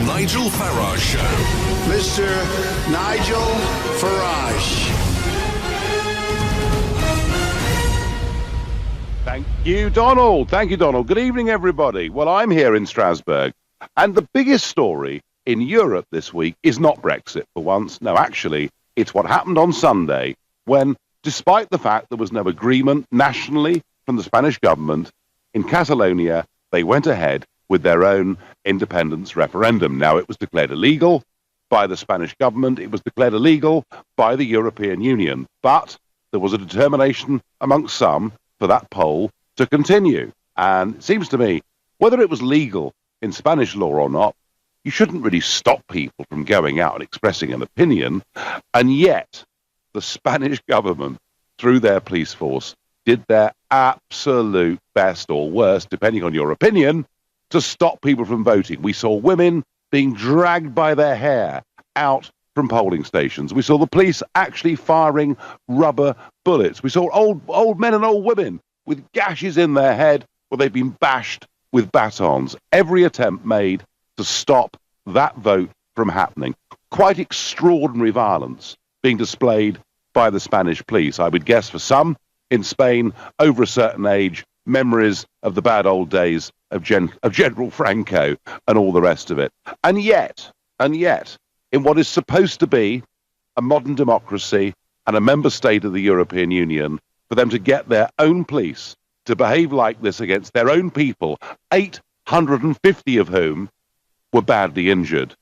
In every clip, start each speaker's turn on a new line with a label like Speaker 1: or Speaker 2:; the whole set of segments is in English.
Speaker 1: Nigel Farage Show.
Speaker 2: Mr. Nigel Farage.
Speaker 3: Thank you, Donald. Thank you, Donald. Good evening, everybody. Well, I'm here in Strasbourg, and the biggest story in Europe this week is not Brexit for once. No, actually, it's what happened on Sunday when, despite the fact there was no agreement nationally from the Spanish government, in Catalonia, they went ahead with their own independence referendum. Now, it was declared illegal by the Spanish government. It was declared illegal by the European Union. But there was a determination amongst some for that poll to continue. And it seems to me, whether it was legal in Spanish law or not, you shouldn't really stop people from going out and expressing an opinion. And yet, the Spanish government, through their police force, did their absolute best or worst, depending on your opinion, to stop people from voting. We saw women being dragged by their hair out from polling stations. We saw the police actually firing rubber bullets. We saw old men and old women with gashes in their head where they've been bashed with batons. Every attempt made to stop that vote from happening. Quite extraordinary violence being displayed by the Spanish police. I would guess for some in Spain, over a certain age, memories of the bad old days of General Franco and all the rest of it. And yet, in what is supposed to be a modern democracy and a member state of the European Union, for them to get their own police to behave like this against their own people, 850 of whom were badly injured.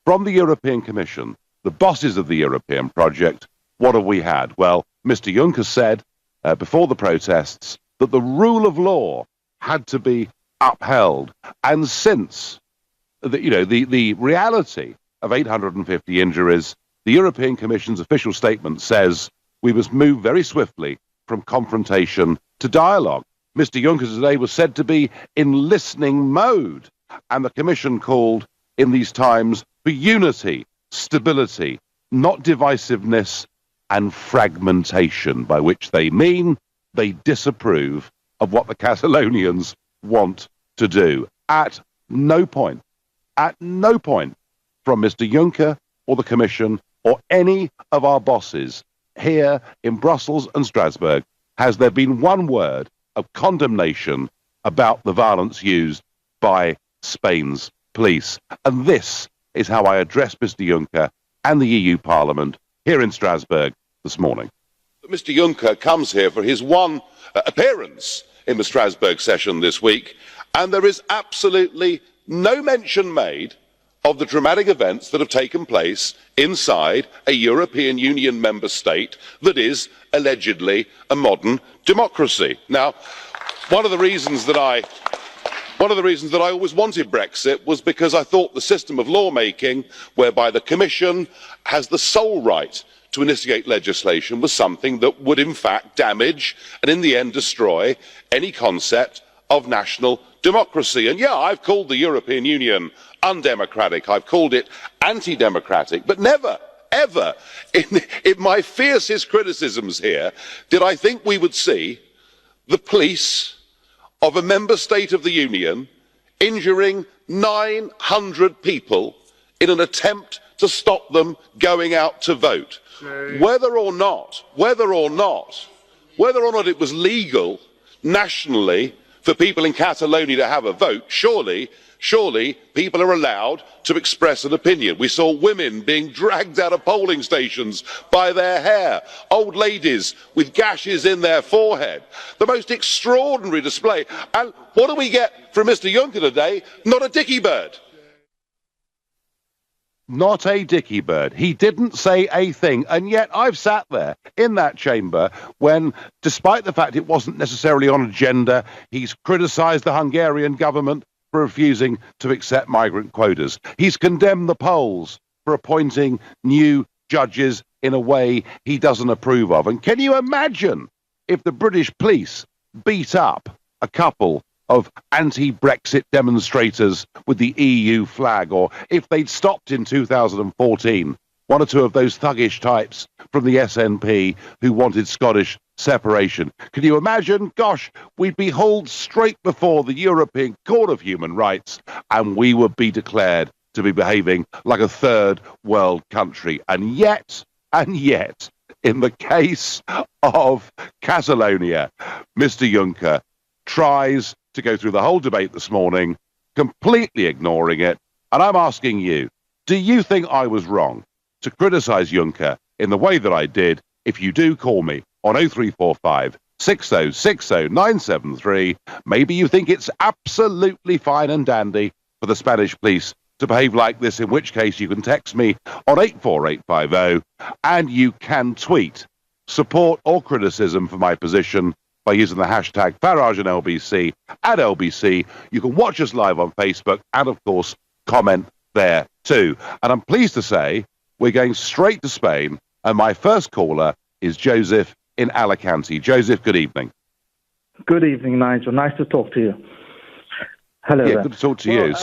Speaker 3: From the European Commission, the bosses of the European project, what have we had? Well, Mr. Juncker said before the protests that the rule of law had to be upheld. And since the reality of 850 injuries, the European Commission's official statement says we must move very swiftly from confrontation to dialogue. Mr. Juncker today was said to be in listening mode, and the Commission called in these times for unity, stability, not divisiveness and fragmentation, by which they mean they disapprove of what the Catalonians want to do. At no point from Mr. Juncker or the Commission or any of our bosses here in Brussels and Strasbourg has there been one word of condemnation about the violence used by Spain's police. And this is how I address Mr. Juncker and the EU Parliament here in Strasbourg this morning. Mr. Juncker comes here for his one appearance in the Strasbourg session this week, and there is absolutely no mention made of the dramatic events that have taken place inside a European Union member state that is allegedly a modern democracy. Now, one of the reasons that I always wanted Brexit was because I thought the system of lawmaking, whereby the Commission has the sole right to initiate legislation, was something that would in fact damage and in the end destroy any concept of national democracy. And yeah, I've called the European Union undemocratic, I've called it anti-democratic, but never, ever in my fiercest criticisms here did I think we would see the police of a member state of the Union injuring 900 people in an attempt to stop them going out to vote. Whether or not it was legal nationally for people in Catalonia to have a vote, surely people are allowed to express an opinion. We saw women being dragged out of polling stations by their hair, old ladies with gashes in their forehead. The most extraordinary display. And what do we get from Mr. Juncker today? Not a dicky bird. Not a dicky bird. He didn't say a thing. And yet I've sat there in that chamber when, despite the fact it wasn't necessarily on agenda, he's criticised the Hungarian government for refusing to accept migrant quotas. He's condemned the Poles for appointing new judges in a way he doesn't approve of. And can you imagine if the British police beat up a couple of anti-Brexit demonstrators with the EU flag, or if they'd stopped in 2014 one or two of those thuggish types from the SNP who wanted Scottish separation? Can you imagine? Gosh, we'd be hauled straight before the European Court of Human Rights and we would be declared to be behaving like a third world country. And yet, in the case of Catalonia, Mr. Juncker tries to go through the whole debate this morning, completely ignoring it. And I'm asking you, do you think I was wrong to criticize Juncker in the way that I did? If you do, call me on 0345 6060 973. Maybe you think it's absolutely fine and dandy for the Spanish police to behave like this, in which case you can text me on 84850, and you can tweet support or criticism for my position by using the hashtag Farage and LBC at LBC. You can watch us live on Facebook and, of course, comment there too. And I'm pleased to say we're going straight to Spain, and my first caller is Joseph in Alicante. Joseph, good evening.
Speaker 1: Good evening, Nigel. Nice to talk to you. Hello.
Speaker 3: Yeah,
Speaker 1: there.
Speaker 3: good to talk to you.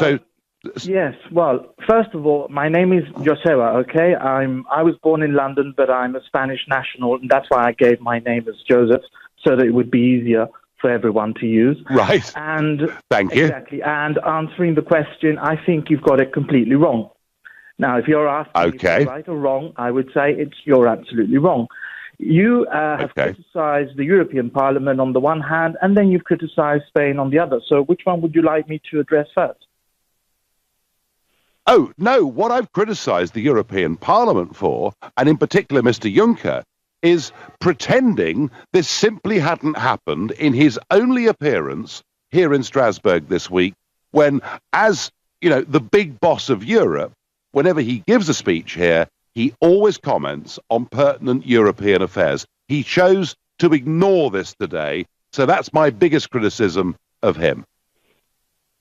Speaker 1: Yes. Well, first of all, my name is Joseba. Okay, I was born in London, but I'm a Spanish national, and that's why I gave my name as Joseph, so that it would be easier for everyone to use.
Speaker 3: Right.
Speaker 1: And
Speaker 3: thank you.
Speaker 1: Exactly. And answering the question, I think you've got it completely wrong. Now, if you're asking if it's right or wrong, I would say you're absolutely wrong. You have criticized the European Parliament on the one hand, and then you've criticized Spain on the other. So which one would you like me to address first?
Speaker 3: Oh, no, what I've criticised the European Parliament for, and in particular Mr. Juncker, is pretending this simply hadn't happened in his only appearance here in Strasbourg this week, when, as, you know, the big boss of Europe, whenever he gives a speech here, he always comments on pertinent European affairs. He chose to ignore this today, so that's my biggest criticism of him.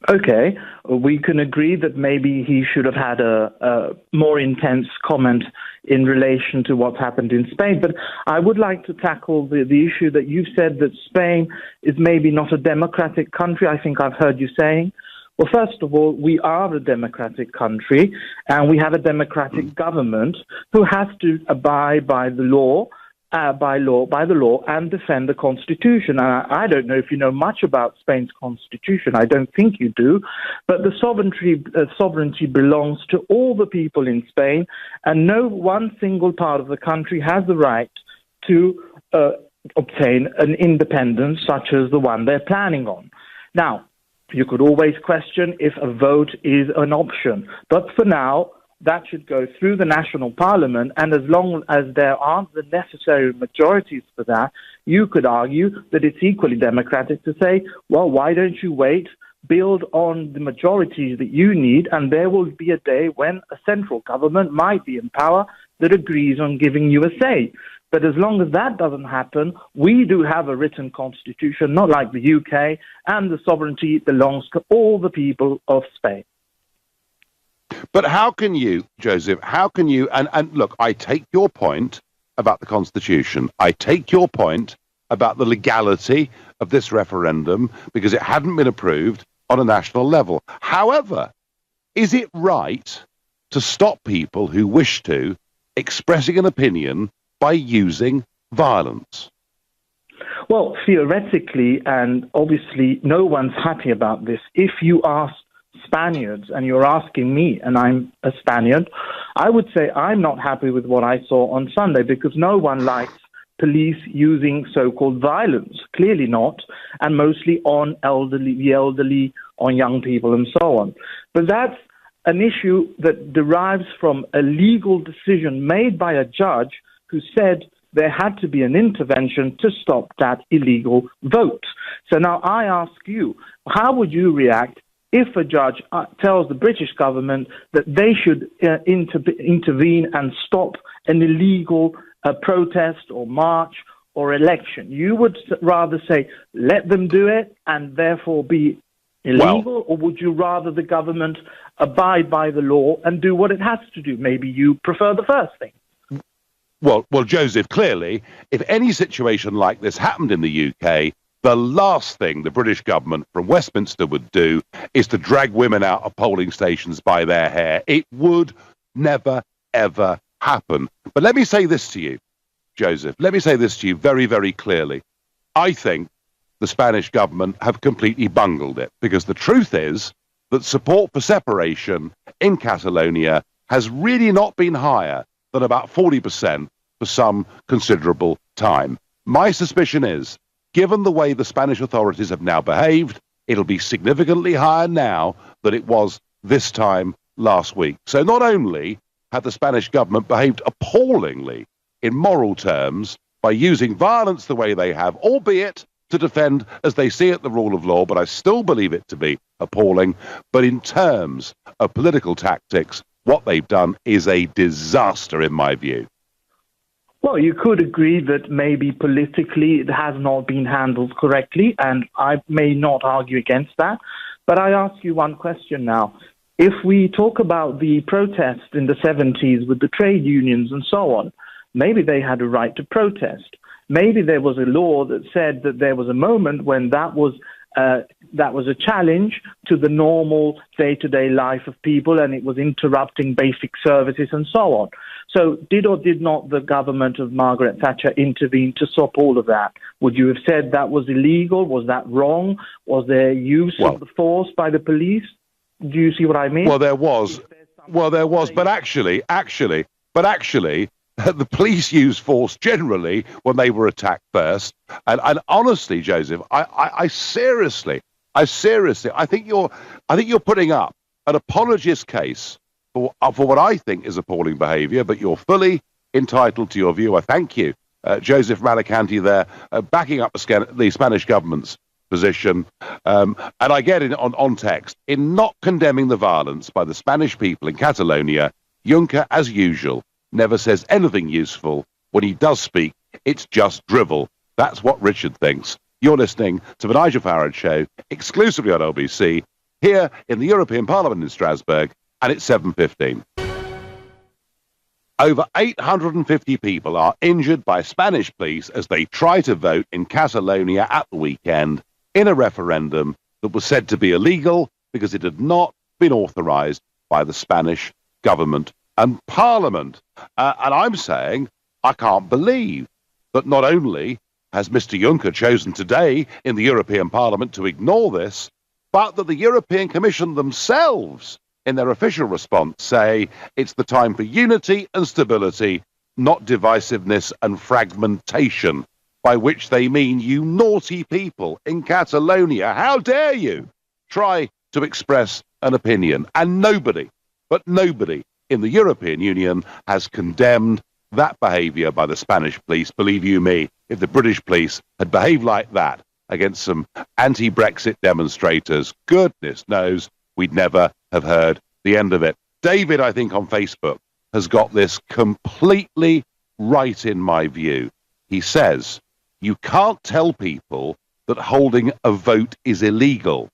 Speaker 1: Okay, we can agree that maybe he should have had a more intense comment in relation to what's happened in Spain. But I would like to tackle the issue that you said that Spain is maybe not a democratic country. I think I've heard you saying. Well, first of all, we are a democratic country, and we have a democratic government who has to abide by the law. By the law, and defend the Constitution. And I don't know if you know much about Spain's Constitution. I don't think you do. But the sovereignty belongs to all the people in Spain, and no one single part of the country has the right to obtain an independence such as the one they're planning on. Now, you could always question if a vote is an option. But for now, that should go through the national parliament, and as long as there aren't the necessary majorities for that, you could argue that it's equally democratic to say, well, why don't you wait, build on the majorities that you need, and there will be a day when a central government might be in power that agrees on giving you a say. But as long as that doesn't happen, we do have a written constitution, not like the UK, and the sovereignty belongs to all the people of Spain.
Speaker 3: But how can you, Joseph, and look, I take your point about the Constitution. I take your point about the legality of this referendum because it hadn't been approved on a national level. However, is it right to stop people who wish to expressing an opinion by using violence?
Speaker 1: Well, theoretically, and obviously no one's happy about this. If you ask Spaniards, and you're asking me, and I'm a Spaniard, I would say I'm not happy with what I saw on Sunday because no one likes police using so-called violence. Clearly not, and mostly on the elderly, on young people, and so on. But that's an issue that derives from a legal decision made by a judge who said there had to be an intervention to stop that illegal vote. So now I ask you, how would you react if a judge tells the British government that they should intervene and stop an illegal protest or march or election? You would rather say, let them do it and therefore be illegal, or would you rather the government abide by the law and do what it has to do? Maybe you prefer the first thing.
Speaker 3: Well, Joseph, clearly, if any situation like this happened in the UK, the last thing the British government from Westminster would do is to drag women out of polling stations by their hair. It would never, ever happen. But let me say this to you, Joseph. Let me say this to you very, very clearly. I think the Spanish government have completely bungled it, because the truth is that support for separation in Catalonia has really not been higher than about 40% for some considerable time. My suspicion is, given the way the Spanish authorities have now behaved, it'll be significantly higher now than it was this time last week. So not only have the Spanish government behaved appallingly in moral terms by using violence the way they have, albeit to defend, as they see it, the rule of law, but I still believe it to be appalling, but in terms of political tactics, what they've done is a disaster, in my view.
Speaker 1: Well, you could agree that maybe politically it has not been handled correctly, and I may not argue against that. But I ask you one question now. If we talk about the protests in the 70s with the trade unions and so on, maybe they had a right to protest. Maybe there was a law that said that there was a moment when that was a challenge to the normal day-to-day life of people, and it was interrupting basic services and so on. So did or did not the government of Margaret Thatcher intervene to stop all of that? Would you have said that was illegal? Was that wrong? Was there use of the force by the police? Do you see what I mean?
Speaker 3: Well, there was, but actually, the police used force generally when they were attacked first. And honestly, Joseph, I seriously, I think you're putting up an apologist case for what I think is appalling behaviour, but you're fully entitled to your view. I thank you, Joseph Malicanti there, backing up the Spanish government's position. And I get it on text. In not condemning the violence by the Spanish people in Catalonia, Juncker, as usual, never says anything useful. When he does speak, it's just drivel. That's what Richard thinks. You're listening to the Nigel Farage Show, exclusively on LBC, here in the European Parliament in Strasbourg, and it's 7:15. Over 850 people are injured by Spanish police as they try to vote in Catalonia at the weekend in a referendum that was said to be illegal because it had not been authorised by the Spanish government and Parliament. And I'm saying I can't believe that not only has Mr. Juncker chosen today in the European Parliament to ignore this, but that the European Commission themselves, in their official response, say it's the time for unity and stability, not divisiveness and fragmentation, by which they mean you naughty people in Catalonia. How dare you try to express an opinion? And nobody in the European Union has condemned that behaviour by the Spanish police. Believe you me, if the British police had behaved like that against some anti-Brexit demonstrators, goodness knows we'd never have heard the end of it. David, I think, on Facebook, has got this completely right in my view. He says, you can't tell people that holding a vote is illegal.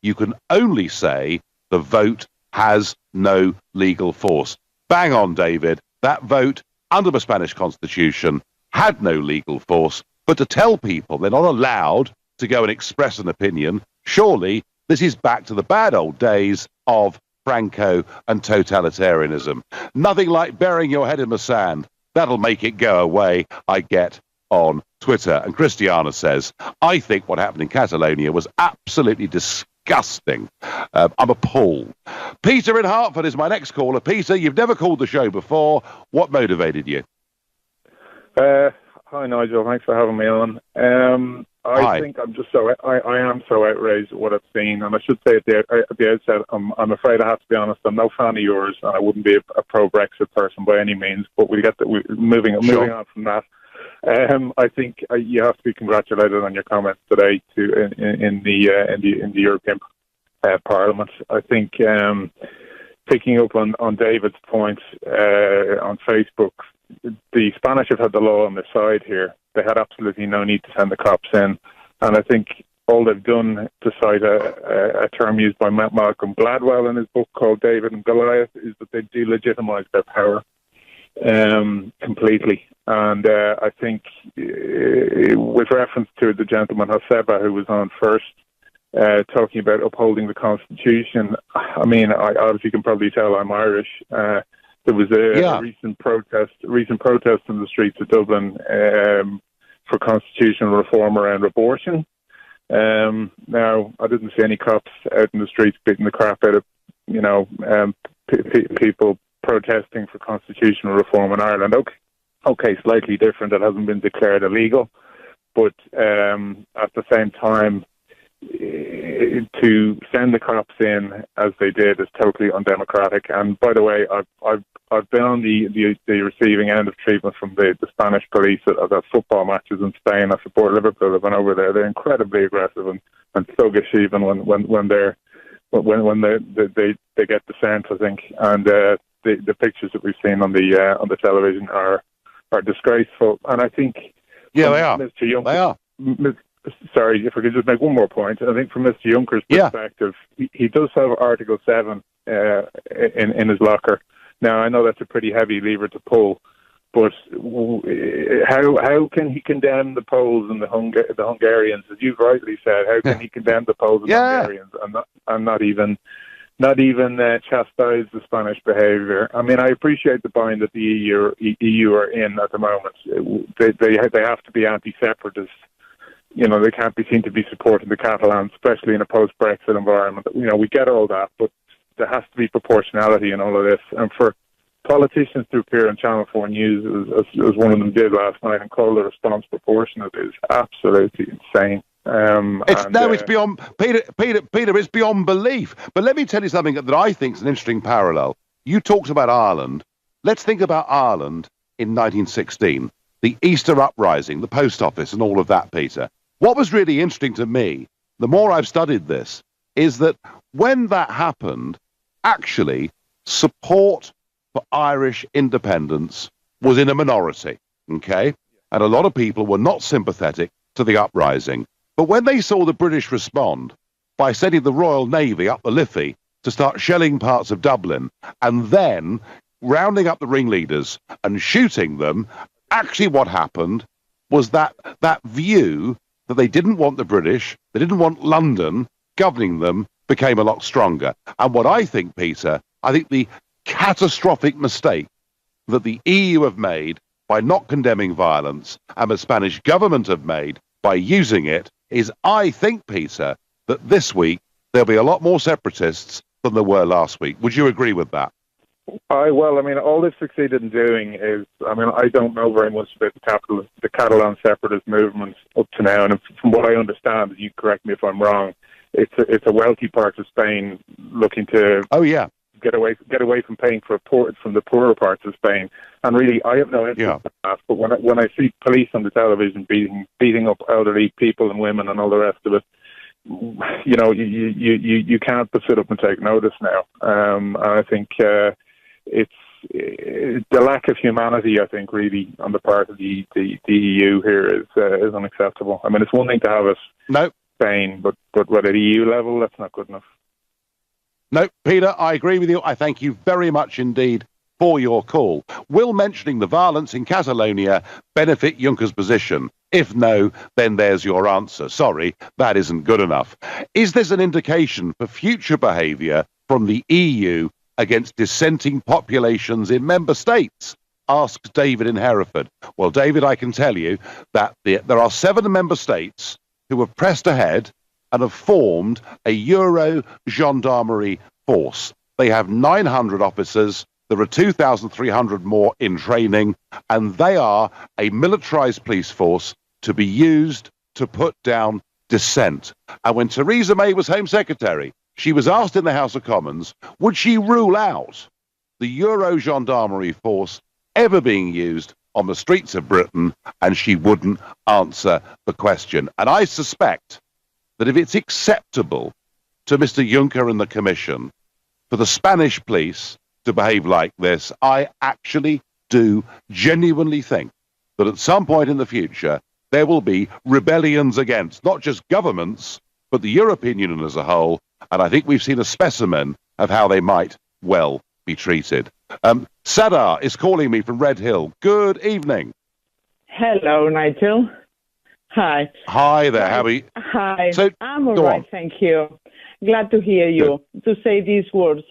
Speaker 3: You can only say the vote has no legal force. Bang on, David. That vote, under the Spanish Constitution, had no legal force. But to tell people they're not allowed to go and express an opinion, surely this is back to the bad old days of Franco and totalitarianism. Nothing like burying your head in the sand. That'll make it go away, I get on Twitter. And Christiana says, I think what happened in Catalonia was absolutely disgusting. I'm appalled. Peter in Hartford is my next caller. Peter, you've never called the show before. What motivated you?
Speaker 4: Hi, Nigel. Thanks for having me on. I think I'm just I am so outraged at what I've seen, and I should say at the outset, I'm afraid I have to be honest. I'm no fan of yours, and I wouldn't be a pro-Brexit person by any means. But moving on from that. I think you have to be congratulated on your comments today in the European Parliament. I think picking up on David's point on Facebook, the Spanish have had the law on their side here. They had absolutely no need to send the cops in, and I think all they've done, to cite a term used by Malcolm Gladwell in his book called David and Goliath, is that they delegitimise their power completely. And I think, with reference to the gentleman Joseba who was on first, talking about upholding the Constitution, I mean, as you can probably tell, I'm Irish. There was a recent protest in the streets of Dublin for constitutional reform around abortion. Now, I didn't see any cops out in the streets beating the crap out of, people protesting for constitutional reform in Ireland. Okay, slightly different. It hasn't been declared illegal, but at the same time, to send the cops in as they did is totally undemocratic. And by the way, I've been on the receiving end of treatment from the Spanish police at football matches in Spain. I support Liverpool. I've been over there. They're incredibly aggressive and thuggish even when they get the sense, I think. And the pictures that we've seen on the television are disgraceful. And I think
Speaker 3: they are.
Speaker 4: Mr. Juncker,
Speaker 3: they are.
Speaker 4: Sorry, if I could just make one more point. I think from Mr. Juncker's perspective, he does have Article 7 in his locker. Now, I know that's a pretty heavy lever to pull, but how can he condemn the Poles and the Hungarians? As you've rightly said, how can he condemn the Poles and Hungarians and not even chastise the Spanish behaviour? I mean, I appreciate the bind that the EU are in at the moment. They have to be anti-separatist. They can't be seen to be supporting the Catalans, especially in a post-Brexit environment. We get all that, but there has to be proportionality in all of this. And for politicians to appear on Channel 4 News, as one of them did last night, and call the response proportionate is absolutely insane.
Speaker 3: It's beyond Peter. It's beyond belief. But let me tell you something that I think is an interesting parallel. You talked about Ireland. Let's think about Ireland in 1916, the Easter Uprising, the post office, and all of that, Peter. What was really interesting to me, the more I've studied this, is that when that happened, actually, support for Irish independence was in a minority, okay? And a lot of people were not sympathetic to the uprising. But when they saw the British respond by sending the Royal Navy up the Liffey to start shelling parts of Dublin and then rounding up the ringleaders and shooting them, actually what happened was that view that they didn't want the British, they didn't want London governing them, became a lot stronger. And what I think, Peter, I think the catastrophic mistake that the EU have made by not condemning violence and the Spanish government have made by using it is, I think, Peter, that this week there'll be a lot more separatists than there were last week. Would you agree with that?
Speaker 4: All they've succeeded in doing is, I don't know very much about the Catalan separatist movement up to now, and from what I understand, you correct me if I'm wrong, it's a wealthy part of Spain looking to get away from paying from the poorer parts of Spain. And really, I have no interest in that. But when I see police on the television beating up elderly people and women and all the rest of it, you can't but sit up and take notice now. And I think it's the lack of humanity, I think, really, on the part of the EU here is unacceptable. I mean, it's one thing to have us Spain, but at the EU level, that's not good enough.
Speaker 3: No, Peter, I agree with you. I thank you very much indeed for your call. Will mentioning the violence in Catalonia benefit Juncker's position? If no, then there's your answer. Sorry, that isn't good enough. Is this an indication for future behaviour from the EU against dissenting populations in member states? Asks David in Hereford. Well, David, I can tell you that there are 7 member states who have pressed ahead and have formed a Euro gendarmerie force. They have 900 officers. There are 2,300 more in training, and they are a militarised police force to be used to put down dissent. And when Theresa May was Home Secretary, she was asked in the House of Commons, would she rule out the Euro gendarmerie force ever being used on the streets of Britain, and she wouldn't answer the question. And I suspect that if it's acceptable to Mr. Juncker and the Commission for the Spanish police to behave like this, I actually do genuinely think that at some point in the future there will be rebellions against not just governments, but the European Union as a whole, and I think we've seen a specimen of how they might well be treated. Sadar is calling me from Red Hill. Good evening.
Speaker 5: Hello, Nigel. Hi.
Speaker 3: Hi there, how are you?
Speaker 5: Hi.
Speaker 3: So,
Speaker 5: I'm all right, thank you. Glad to hear you to say these words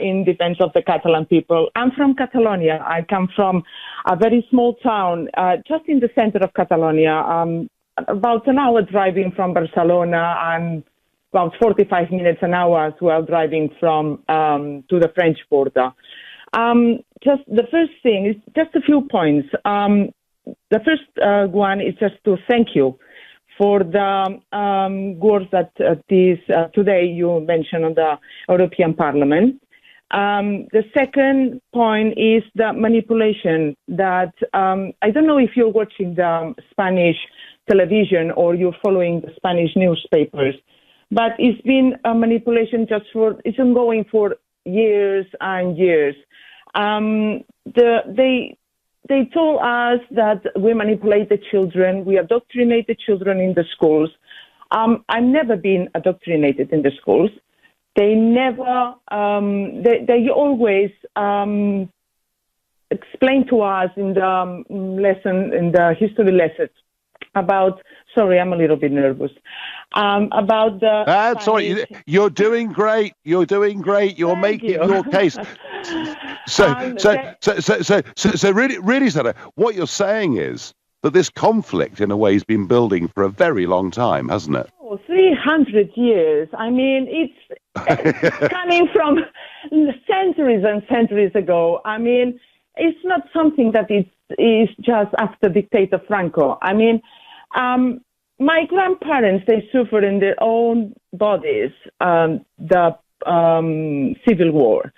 Speaker 5: in defense of the Catalan people. I'm from Catalonia. I come from a very small town just in the center of Catalonia, about an hour driving from Barcelona and about 45 minutes an hour as well driving from to the French border. Just the first thing is just a few points. The first one is just to thank you for the words that today you mentioned on the European Parliament. The second point is the manipulation that I don't know if you're watching the Spanish television or you're following the Spanish newspapers, but it's been a manipulation it's been going for years and years. They told us that we manipulate the children, we indoctrinate the children in the schools. I've never been indoctrinated in the schools. They never, they always explain to us in the history lessons about, sorry, I'm a little bit nervous, about the...
Speaker 3: That's all right. You're doing great. You're doing great. You're making your case. So really, Sarah, what you're saying is that this conflict, in a way, has been building for a very long time, hasn't it?
Speaker 5: Oh, 300 years. I mean, it's coming from centuries and centuries ago. I mean, it's not something that is just after dictator Franco. I mean, my grandparents, they suffered in their own bodies the civil war.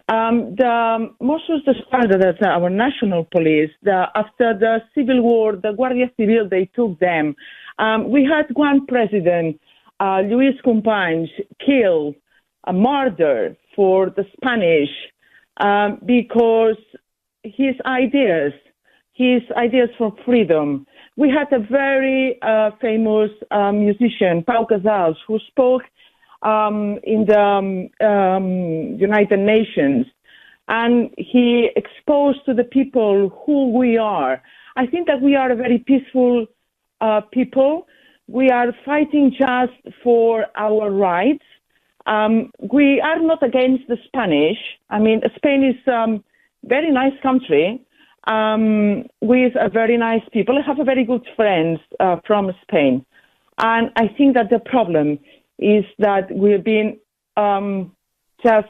Speaker 5: Most of the started as our national police. After the civil war, the Guardia Civil, they took them. We had one president, Luis Companys, killed, murdered for the Spanish because his ideas for freedom. We had a very famous musician, Pau Casals, who spoke in the United Nations, and he exposed to the people who we are. I think that we are a very peaceful people. We are fighting just for our rights. We are not against the Spanish. I mean, Spain is a very nice country with a very nice people. I have a very good friends from Spain. And I think that the problem is that we've been just,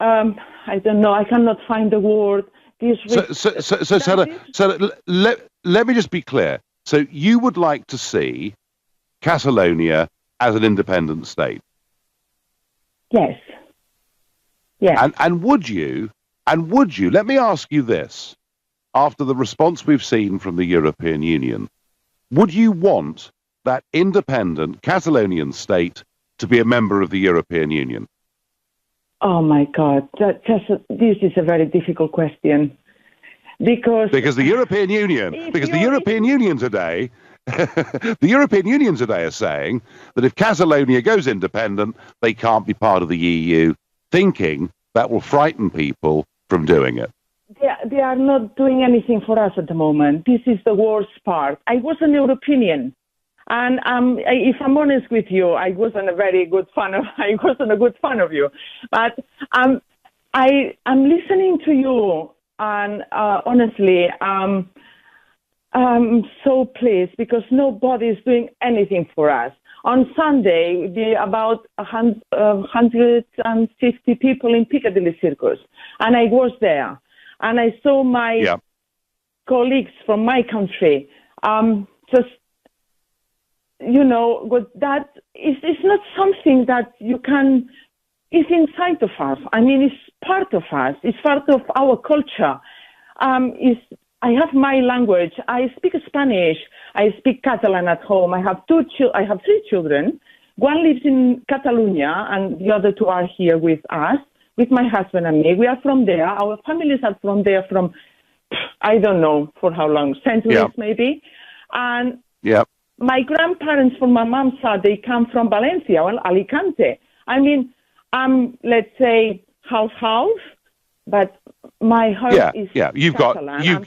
Speaker 5: I don't know, I cannot find the word.
Speaker 3: So let me just be clear. So you would like to see Catalonia as an independent state?
Speaker 5: Yes. Yes.
Speaker 3: And would you, let me ask you this, after the response we've seen from the European Union, would you want that independent Catalonian state to be a member of the European Union?
Speaker 5: Oh my God, this is a very difficult question. Because
Speaker 3: the European Union, the European Union today, the European Union today is saying that if Catalonia goes independent, they can't be part of the EU, thinking that will frighten people from doing it.
Speaker 5: They are not doing anything for us at the moment. This is the worst part. I was an European, and if I'm honest with you, I wasn't a good fan of you. But I'm listening to you. And honestly, I'm so pleased because nobody is doing anything for us. On Sunday, we about 150 people in Piccadilly Circus, and I was there, and I saw my colleagues from my country. Just, you know, but that is not something that you can. It's inside of us. I mean, it's part of us. It's part of our culture. I have my language. I speak Spanish. I speak Catalan at home. I have three children. One lives in Catalonia, and the other two are here with us, with my husband and me. We are from there. Our families are from there from, I don't know for how long, centuries maybe. And my grandparents from my mom's side, they come from Valencia, well, Alicante. I mean, let's say half, but my heart is Catalan.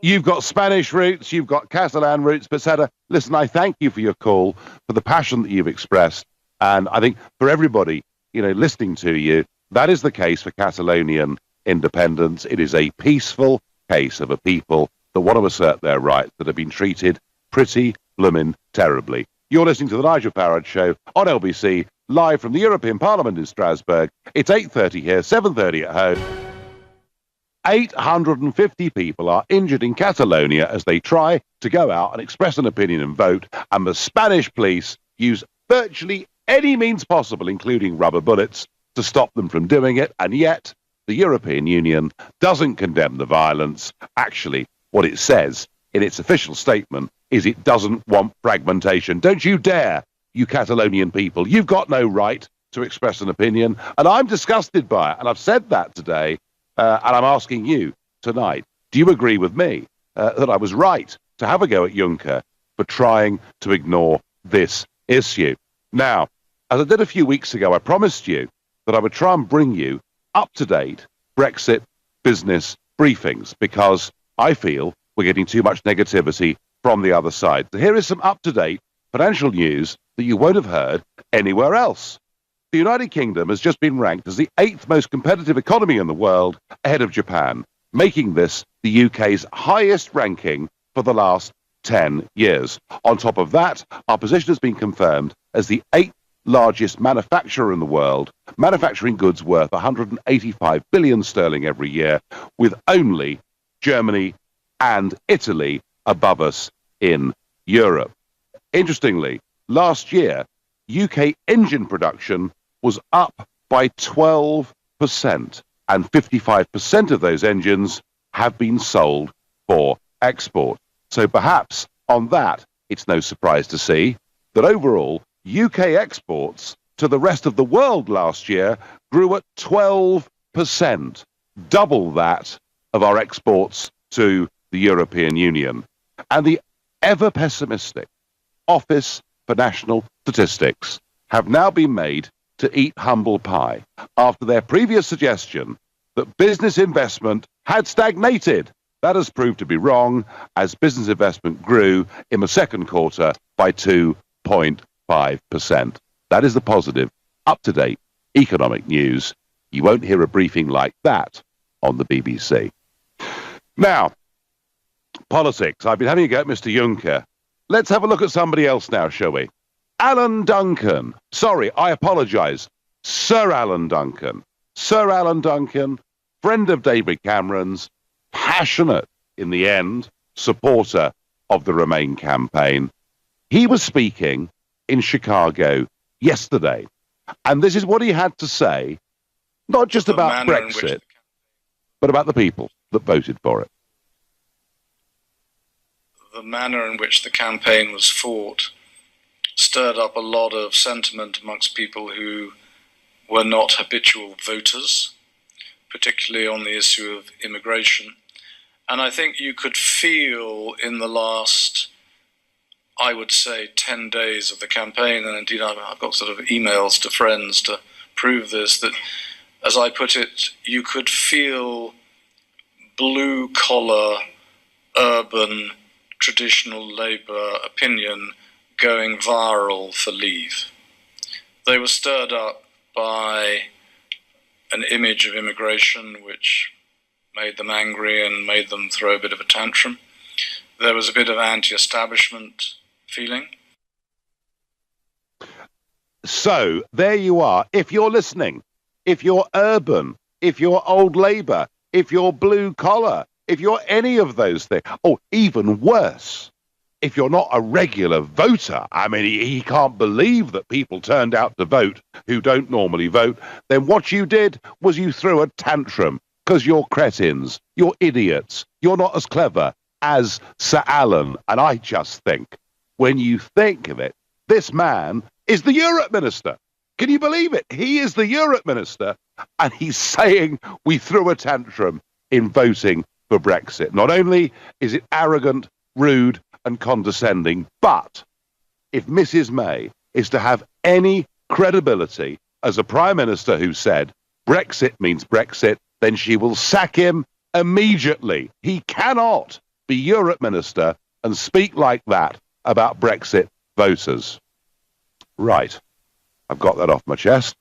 Speaker 3: You've got Spanish roots, you've got Catalan roots, but Sarah, listen, I thank you for your call, for the passion that you've expressed, and I think for everybody, listening to you, that is the case for Catalonian independence. It is a peaceful case of a people that want to assert their rights, that have been treated pretty bloomin' terribly. You're listening to the Nigel Farage Show on LBC, live from the European Parliament in Strasbourg. It's 8:30 here, 7:30 at home. 850 people are injured in Catalonia as they try to go out and express an opinion and vote, and the Spanish police use virtually any means possible, including rubber bullets, to stop them from doing it, and yet the European Union doesn't condemn the violence. Actually, what it says in its official statement is it doesn't want fragmentation. Don't you dare, you Catalonian people. You've got no right to express an opinion, and I'm disgusted by it, and I've said that today. And I'm asking you tonight, do you agree with me that I was right to have a go at Juncker for trying to ignore this issue? Now, as I did a few weeks ago, I promised you that I would try and bring you up-to-date Brexit business briefings, because I feel we're getting too much negativity from the other side. So here is some up-to-date financial news that you won't have heard anywhere else. The United Kingdom has just been ranked as the 8th most competitive economy in the world, ahead of Japan, making this the UK's highest ranking for the last 10 years. On top of that, our position has been confirmed as the 8th largest manufacturer in the world, manufacturing goods worth 185 billion sterling every year, with only Germany and Italy above us in Europe. Interestingly, last year, UK engine production was up by 12%, and 55% of those engines have been sold for export. So perhaps on that, it's no surprise to see that overall UK exports to the rest of the world last year grew at 12%, double that of our exports to the European Union. And the ever pessimistic Office for National Statistics have now been made to eat humble pie after their previous suggestion that business investment had stagnated. That has proved to be wrong, as business investment grew in the second quarter by 2.5%. That is the positive, up-to-date economic news. You won't hear a briefing like that on the BBC. Now, politics. I've been having a go at Mr. Juncker. Let's have a look at somebody else now, shall we? Alan Duncan. Sorry, I apologise. Sir Alan Duncan. Sir Alan Duncan, friend of David Cameron's, passionate, in the end, supporter of the Remain campaign. He was speaking in Chicago yesterday, and this is what he had to say, not just about Brexit, but about the people that voted for it.
Speaker 6: The manner in which the campaign was fought stirred up a lot of sentiment amongst people who were not habitual voters, particularly on the issue of immigration. And I think you could feel in the last, I would say, 10 days of the campaign, and indeed I've got sort of emails to friends to prove this, that, as I put it, you could feel blue-collar, urban, traditional Labour opinion going viral for Leave. They were stirred up by an image of immigration which made them angry and made them throw a bit of a tantrum. There was a bit of anti-establishment feeling.
Speaker 3: So, there you are. If you're listening, if you're urban, if you're old Labour, if you're blue collar, if you're any of those things, or even worse, if you're not a regular voter, I mean, he can't believe that people turned out to vote who don't normally vote, then what you did was you threw a tantrum, because you're cretins, you're idiots, you're not as clever as Sir Alan. And I just think, when you think of it, this man is the Europe Minister. Can you believe it? He is the Europe Minister, and he's saying we threw a tantrum in voting for Brexit. Not only is it arrogant, rude, and condescending, but if Mrs. May is to have any credibility as a Prime Minister who said Brexit means Brexit, then she will sack him immediately. He cannot be Europe Minister and speak like that about Brexit voters. Right. I've got that off my chest,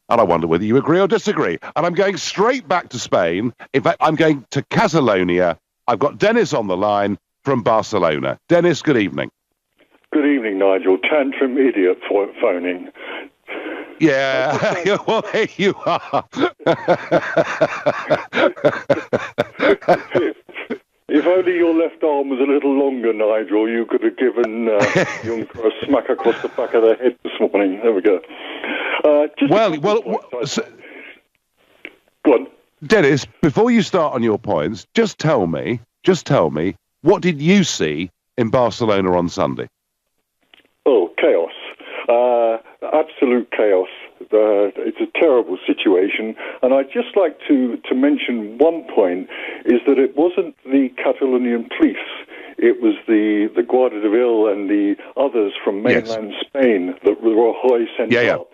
Speaker 3: and I wonder whether you agree or disagree. And I'm going straight back to Spain. In fact, I'm going to Catalonia. I've got Dennis on the line from Barcelona. Dennis, good evening.
Speaker 7: Good evening, Nigel. Tantrum idiot phoning.
Speaker 3: Yeah, well, there you are.
Speaker 7: If only your left arm was a little longer, Nigel, you could have given Juncker a smack across the back of the head this morning. There we go. Go on.
Speaker 3: Dennis, before you start on your points, just tell me, what did you see in Barcelona on Sunday?
Speaker 7: Oh, chaos. Absolute chaos. It's a terrible situation. And I'd just like to mention one point, is that it wasn't the Catalonian police. It was the Guardia Civil and the others from mainland Spain that Rajoy sent up.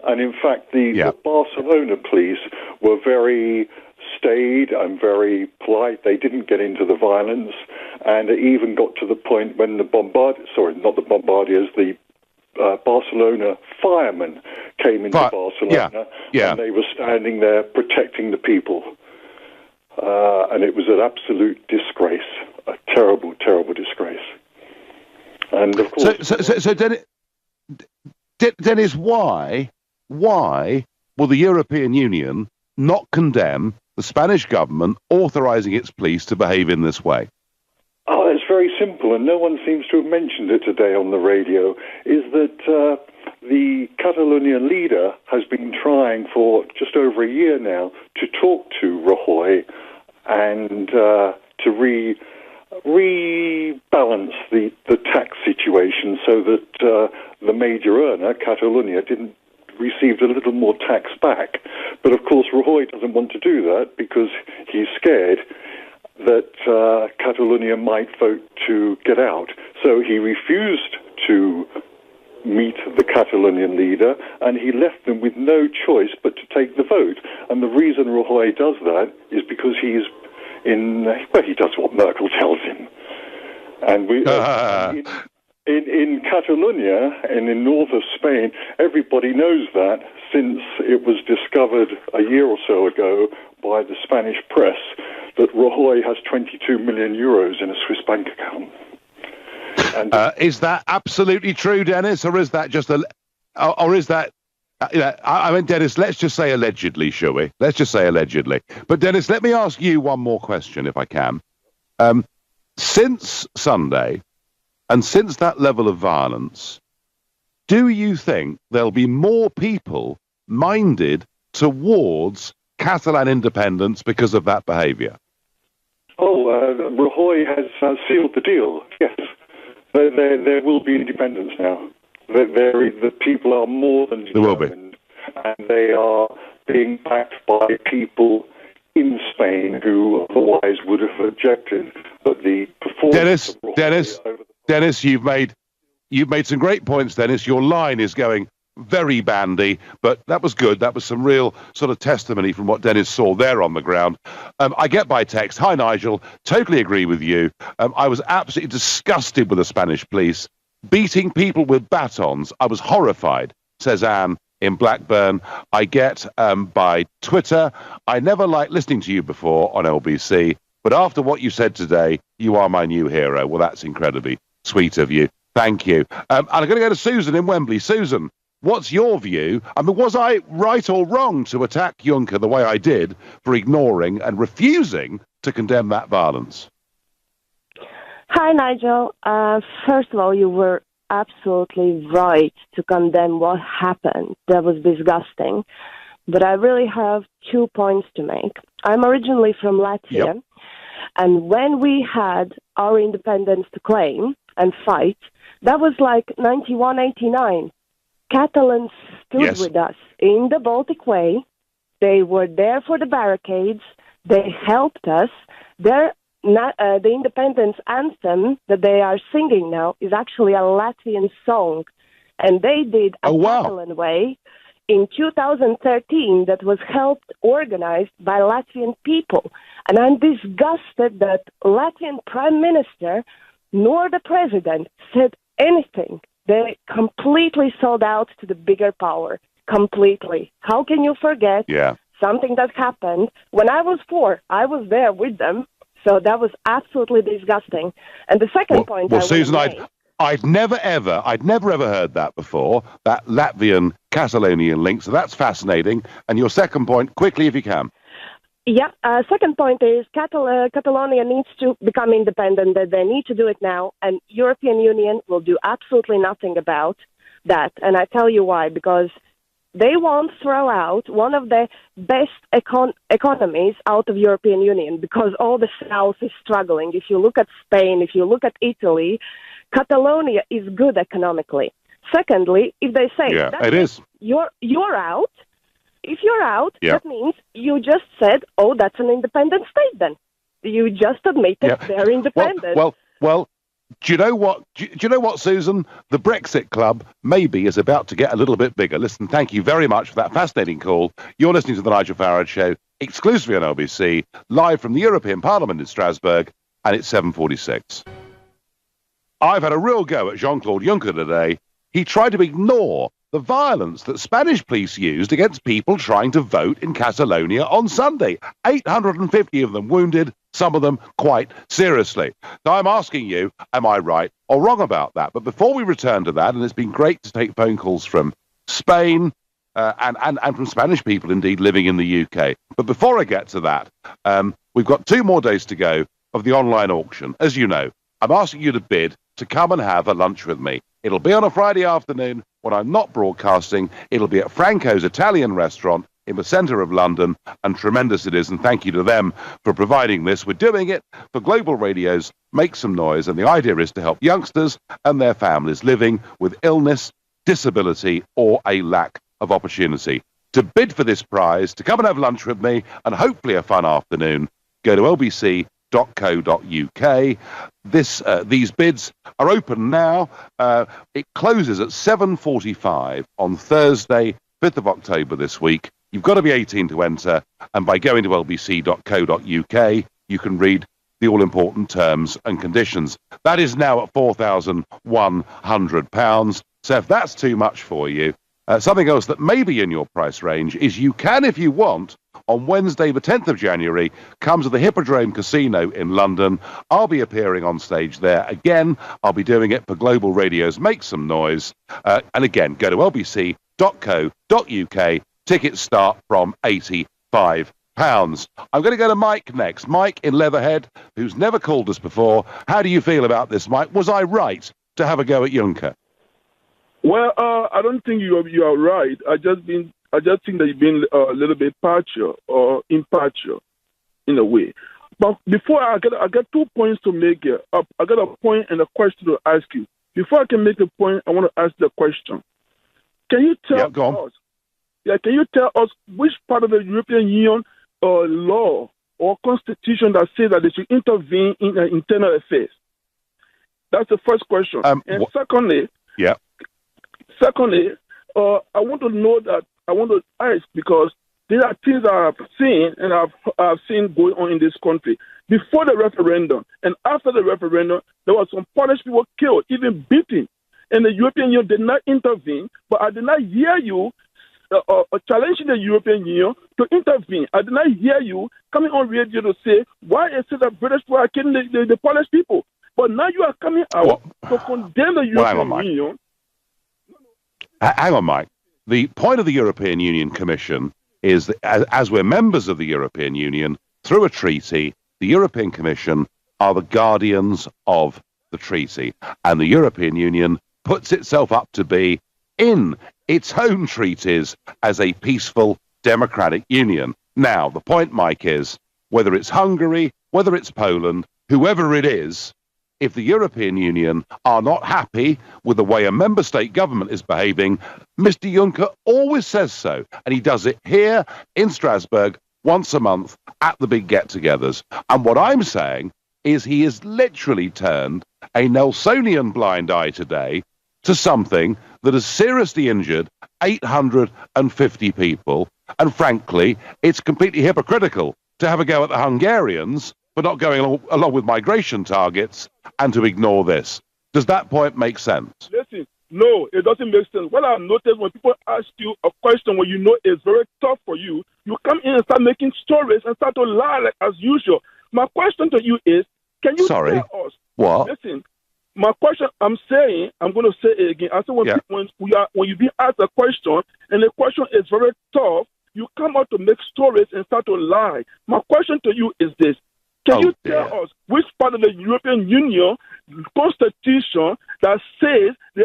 Speaker 7: And in fact, the Barcelona police were very staid and very polite. They didn't get into the violence. And it even got to the point when the Barcelona firemen came into Barcelona, and they were standing there protecting the people. And it was an absolute disgrace, a terrible, terrible disgrace. And of course...
Speaker 3: So Dennis, why will the European Union not condemn the Spanish government authorising its police to behave in this way?
Speaker 7: Oh, it's very simple, and no one seems to have mentioned it today on the radio, is that the Catalonian leader has been trying for just over a year now to talk to Rajoy and to rebalance the tax situation so that the major earner, Catalonia, received a little more tax back. But of course, Rajoy doesn't want to do that because he's scared that Catalonia might vote to get out. So he refused to meet the Catalonian leader, and he left them with no choice but to take the vote. And the reason Rajoy does that is because he does what Merkel tells him. And in Catalonia and in north of Spain, everybody knows that since it was discovered a year or so ago by the Spanish press that Rajoy has 22 million euros in a Swiss bank account. And
Speaker 3: is that absolutely true, Dennis, or is that just I mean, Dennis, let's just say allegedly, shall we? Let's just say allegedly. But Dennis, let me ask you one more question, if I can. Since Sunday, and since that level of violence, do you think there'll be more people minded towards Catalan independence because of that behaviour?
Speaker 7: Oh, Rajoy has sealed the deal, yes. There will be independence now. The people are more than determined. And they are being backed by people in Spain who otherwise would have objected. But the performance
Speaker 3: Dennis, you've made some great points, Dennis. Your line is going very bandy, but that was good. That was some real sort of testimony from what Dennis saw there on the ground. I get by text, hi Nigel, totally agree with you. I was absolutely disgusted with the Spanish police beating people with batons. I was horrified, says Anne in Blackburn. I get by Twitter, I never liked listening to you before on LBC, but after what you said today, you are my new hero. Well, that's incredibly sweet of you. Thank you. And I'm going to go to Susan in Wembley. Susan, what's your view? I mean, was I right or wrong to attack Juncker the way I did for ignoring and refusing to condemn that violence?
Speaker 8: Hi, Nigel. First of all, you were absolutely right to condemn what happened. That was disgusting. But I really have 2 points to make. I'm originally from Latvia, and when we had our independence to claim and fight, that was like 91, 89. Catalans stood with us in the Baltic Way. They were there for the barricades. They helped us. The independence anthem that they are singing now is actually a Latvian song. And they did a Catalan way in 2013 that was organized by Latvian people. And I'm disgusted that Latvian Prime Minister nor the President said anything. They completely sold out to the bigger power. Completely. How can you forget something that happened? When I was 4, I was there with them. So that was absolutely disgusting. And the second point
Speaker 3: Susan, I'd never ever heard that before, that Latvian Catalonian link. So that's fascinating. And your second point, quickly if you can.
Speaker 8: Yeah. Second point is Catalonia needs to become independent. That they need to do it now, and European Union will do absolutely nothing about that. And I tell you why. Because they won't throw out one of the best economies out of European Union, because all the South is struggling. If you look at Spain, if you look at Italy, Catalonia is good economically. Secondly, if they say
Speaker 3: it is.
Speaker 8: You're out. If you're out, that means you just said, "Oh, that's an independent state." Then you just admitted they're independent.
Speaker 3: Well. Do you know what? Do you know what, Susan? The Brexit Club maybe is about to get a little bit bigger. Listen, thank you very much for that fascinating call. You're listening to the Nigel Farage Show, exclusively on LBC, live from the European Parliament in Strasbourg, and it's 7:46. I've had a real go at Jean-Claude Juncker today. He tried to ignore the violence that Spanish police used against people trying to vote in Catalonia on Sunday. 850 of them wounded, some of them quite seriously. Now, I'm asking you, am I right or wrong about that? But before we return to that, and it's been great to take phone calls from Spain and from Spanish people, indeed, living in the UK. But before I get to that, we've got 2 more days to go of the online auction. As you know, I'm asking you to bid to come and have a lunch with me. It'll be on a Friday afternoon when I'm not broadcasting. It'll be at Franco's Italian restaurant in the centre of London, and tremendous it is, and thank you to them for providing this. We're doing it for Global Radio's Make Some Noise, and the idea is to help youngsters and their families living with illness, disability, or a lack of opportunity. To bid for this prize, to come and have lunch with me, and hopefully a fun afternoon, go to lbc.co.uk. These bids are open now. It closes at 7:45 on Thursday, 5th of October this week. You've got to be 18 to enter, and by going to lbc.co.uk, you can read the all-important terms and conditions. That is now at £4,100. So if that's too much for you, something else that may be in your price range is you can, if you want, on Wednesday, the 10th of January, come to the Hippodrome Casino in London. I'll be appearing on stage there. Again, I'll be doing it for Global Radio's Make Some Noise. And again, go to lbc.co.uk. Tickets start from £85. I'm going to go to Mike next. Mike in Leatherhead, who's never called us before. How do you feel about this, Mike? Was I right to have a go at Juncker?
Speaker 9: Well, I don't think you are right. I just think that you've been a little bit partial or impartial in a way. But before I got 2 points to make here. I got a point and a question to ask you. Before I can make a point, I want to ask the question. Can you tell us? Yeah, can you tell us which part of the European Union law or constitution that says that they should intervene in internal affairs? That's the first question. And secondly, I want to know that I want to ask, because these are things that I've seen and I've seen going on in this country. Before the referendum and after the referendum, there were some Polish people killed, even beaten. And the European Union did not intervene, but I did not hear you challenging the European Union to intervene. I did not hear you coming on radio to say, why is it that British people are killing the Polish people? But now you are coming out to condemn the European Union.
Speaker 3: Hang on, Mike. The point of the European Union Commission is that as we're members of the European Union, through a treaty, the European Commission are the guardians of the treaty. And the European Union puts itself up to be, in its own treaties, as a peaceful, democratic union. Now, the point, Mike, is whether it's Hungary, whether it's Poland, whoever it is, if the European Union are not happy with the way a member state government is behaving, Mr. Juncker always says so. And he does it here in Strasbourg once a month at the big get-togethers. And what I'm saying is he has literally turned a Nelsonian blind eye today to something that has seriously injured 850 people. And frankly, it's completely hypocritical to have a go at the Hungarians for not going along with migration targets and to ignore this. Does that point make sense?
Speaker 9: Listen, no, it doesn't make sense. What I've noticed, when people ask you a question when you know it's very tough for you, you come in and start making stories and start to lie like as usual. My question to you is, can you tell us?
Speaker 3: What?
Speaker 9: Listen, My question, I'm going to say it again. I said when you be asked a question and the question is very tough, you come out to make stories and start to lie. My question to you is this: can you tell us which part of the European Union constitution that says they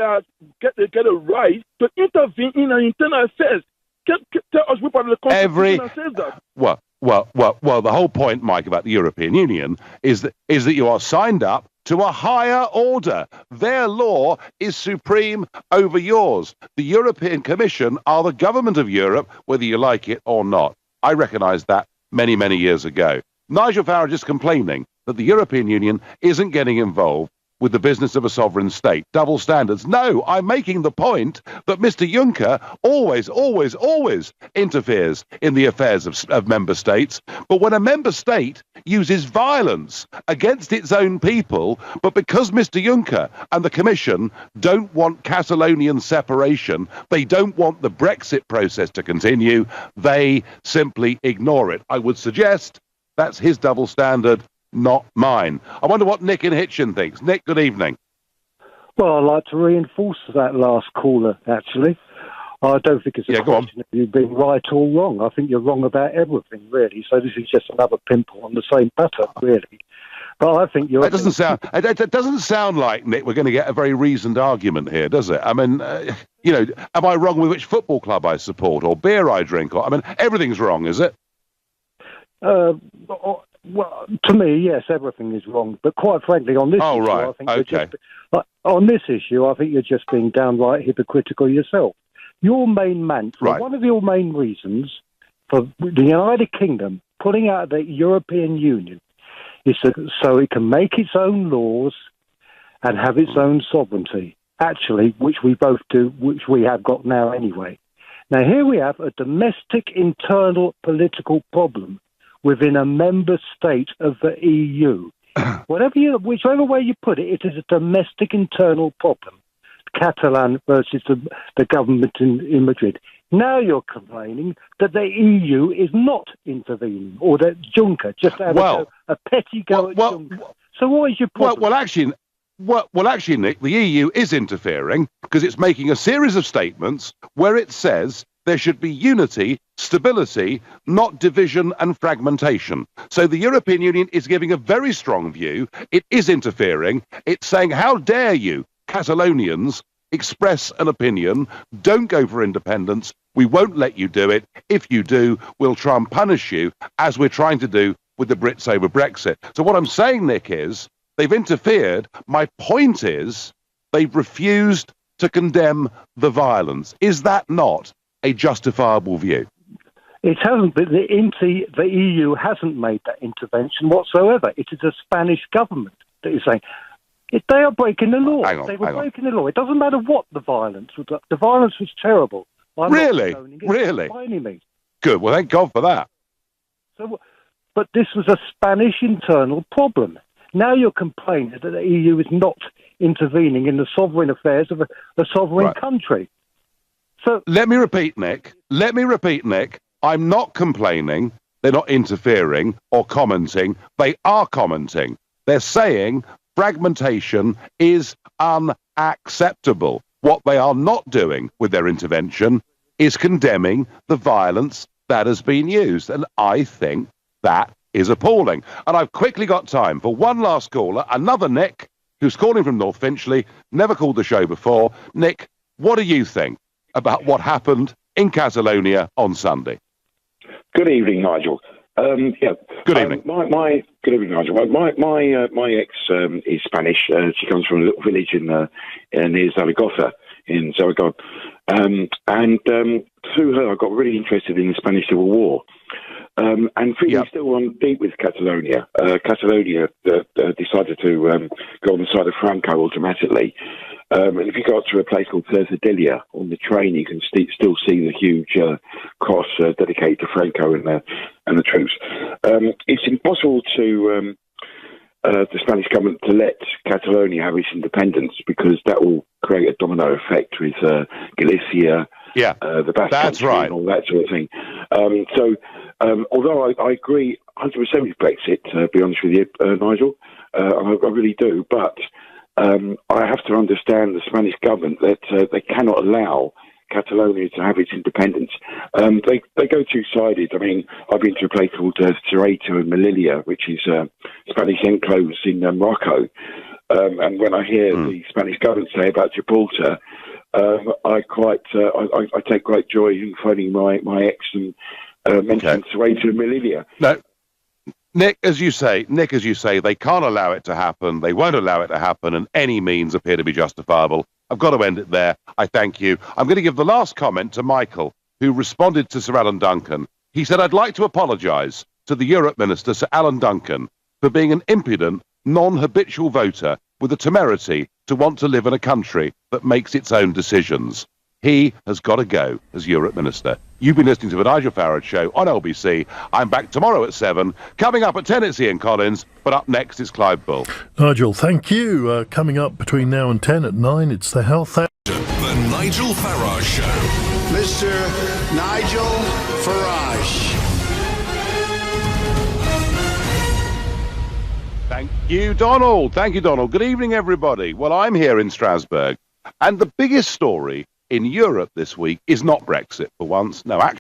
Speaker 9: get a right to intervene in our internal affairs? Can tell us which part of the constitution that says that?
Speaker 3: Well. The whole point, Mike, about the European Union is that you are signed up to a higher order. Their law is supreme over yours. The European Commission are the government of Europe, whether you like it or not. I recognised that many, many years ago. Nigel Farage is complaining that the European Union isn't getting involved with the business of a sovereign state. Double standards. No, I'm making the point that Mr. Juncker always interferes in the affairs of member states. But when a member state uses violence against its own people, but because Mr. Juncker and the Commission don't want Catalonian separation, they don't want the Brexit process to continue, they simply ignore it. I would suggest that's his double standard, not mine. I wonder what Nick in Hitchin thinks. Nick, good evening.
Speaker 10: Well, I'd like to reinforce that last caller, actually. I don't think it's a question of you being right or wrong. I think you're wrong about everything, really. So this is just another pimple on the same butter, really. But I think you're...
Speaker 3: It doesn't sound like, Nick, we're going to get a very reasoned argument here, does it? I mean, am I wrong with which football club I support or beer I drink? Everything's wrong, is it?
Speaker 10: Well, to me, yes, everything is wrong. But quite frankly, on this issue, I think you're just being downright hypocritical yourself. Your main mantra, one of your main reasons for the United Kingdom pulling out of the European Union is so it can make its own laws and have its own sovereignty, actually, which we both do, which we have got now anyway. Now, here we have a domestic internal political problem within a member state of the EU. Whichever way you put it, it is a domestic internal problem. Catalan versus the government in Madrid. Now you're complaining that the EU is not intervening, or that Juncker just had a petty go at Juncker. So what is your problem?
Speaker 3: Well, actually, Nick, the EU is interfering because it's making a series of statements where it says there should be unity, stability, not division and fragmentation. So the European Union is giving a very strong view. It is interfering. It's saying, how dare you, Catalonians, express an opinion, don't go for independence. We won't let you do it. If you do, we'll try and punish you, as we're trying to do with the Brits over Brexit. So what I'm saying, Nick, is they've interfered. My point is they've refused to condemn the violence. Is that not a justifiable view?
Speaker 10: It hasn't, but the EU hasn't made that intervention whatsoever. It is the Spanish government that is saying they are breaking the law. They were breaking the law. It doesn't matter what the violence was. The violence was terrible.
Speaker 3: Really? Good. Well, thank God for that.
Speaker 10: So, but this was a Spanish internal problem. Now you're complaining that the EU is not intervening in the sovereign affairs of a sovereign country. So
Speaker 3: let me repeat, Nick. I'm not complaining. They're not interfering or commenting. They are commenting. They're saying fragmentation is unacceptable. What they are not doing with their intervention is condemning the violence that has been used. And I think that is appalling. And I've quickly got time for one last caller, another Nick, who's calling from North Finchley, never called the show before. Nick, what do you think about what happened in Catalonia on Sunday?
Speaker 11: Good evening, Nigel.
Speaker 3: Good evening.
Speaker 11: Good evening, Nigel. My ex is Spanish. She comes from a little village near Zaragoza, in Zaragoza. And through her, I got really interested in the Spanish Civil War. And feeling still on deep with Catalonia. Catalonia decided to go on the side of Franco automatically. And if you go up to a place called Cercedilla on the train, you can still see the huge cross dedicated to Franco and the troops. It's impossible to the Spanish government to let Catalonia have its independence, because that will create a domino effect with Galicia, the Basque Country, and all that sort of thing. Although I agree 100% with Brexit, to be honest with you, Nigel, I really do, but I have to understand the Spanish government that they cannot allow Catalonia to have its independence. They go two-sided. I mean, I've been to a place called Ceuta and Melilla, which is Spanish enclaves in Morocco. And when I hear the Spanish government say about Gibraltar, I take great joy in phoning my ex and mention Ceuta and Melilla.
Speaker 3: No. Nick, as you say, they can't allow it to happen. They won't allow it to happen, and any means appear to be justifiable. I've got to end it there. I thank you. I'm going to give the last comment to Michael, who responded to Sir Alan Duncan. He said, I'd like to apologise to the Europe Minister, Sir Alan Duncan, for being an impudent, non-habitual voter with the temerity to want to live in a country that makes its own decisions. He has got to go as Europe Minister. You've been listening to the Nigel Farage Show on LBC. I'm back tomorrow at 7. Coming up at 10, it's Ian Collins, but up next is Clive Bull.
Speaker 12: Nigel, thank you. Coming up between now and 10 at 9, it's the Health...
Speaker 13: The Nigel Farage Show.
Speaker 2: Mr. Nigel Farage.
Speaker 3: Thank you, Donald. Thank you, Donald. Good evening, everybody. Well, I'm here in Strasbourg, and the biggest story in Europe this week is not Brexit for once. No, actually.